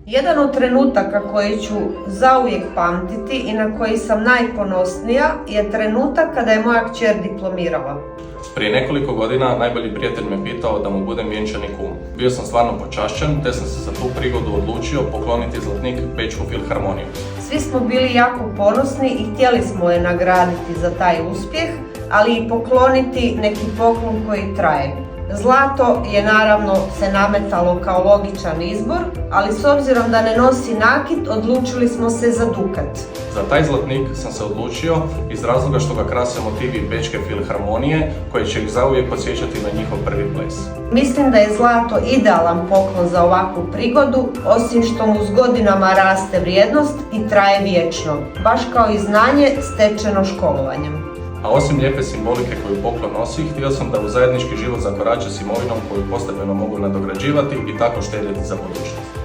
Jedan od trenutaka koji ću zauvijek pamtiti i na koji sam najponosnija je trenutak kada je moja kćer diplomirala. Prije nekoliko godina najbolji prijatelj me pitao da mu budem vjenčani kum. Bio sam stvarno počašćen te sam se za tu prigodu odlučio pokloniti zlatnik Bečku filharmoniju. Svi smo bili jako ponosni i htjeli smo je nagraditi za taj uspjeh, ali i pokloniti neki poklon koji traje. Zlato je naravno se nametalo kao logičan izbor, ali s obzirom da ne nosi nakit, odlučili smo se za dukat. Za taj zlatnik sam se odlučio iz razloga što ga krase motivi Bečke filharmonije koji će ih zauvijek podsjećati na njihov prvi ples. Mislim da je zlato idealan poklon za ovakvu prigodu, osim što mu s godinama raste vrijednost i traje vječno, baš kao i znanje stečeno školovanjem. A osim lijepe simbolike koju poklon nosi, htio sam da u zajednički život zakorače s imovinom koju postepeno mogu nadograđivati i tako štedjeti za budućnost.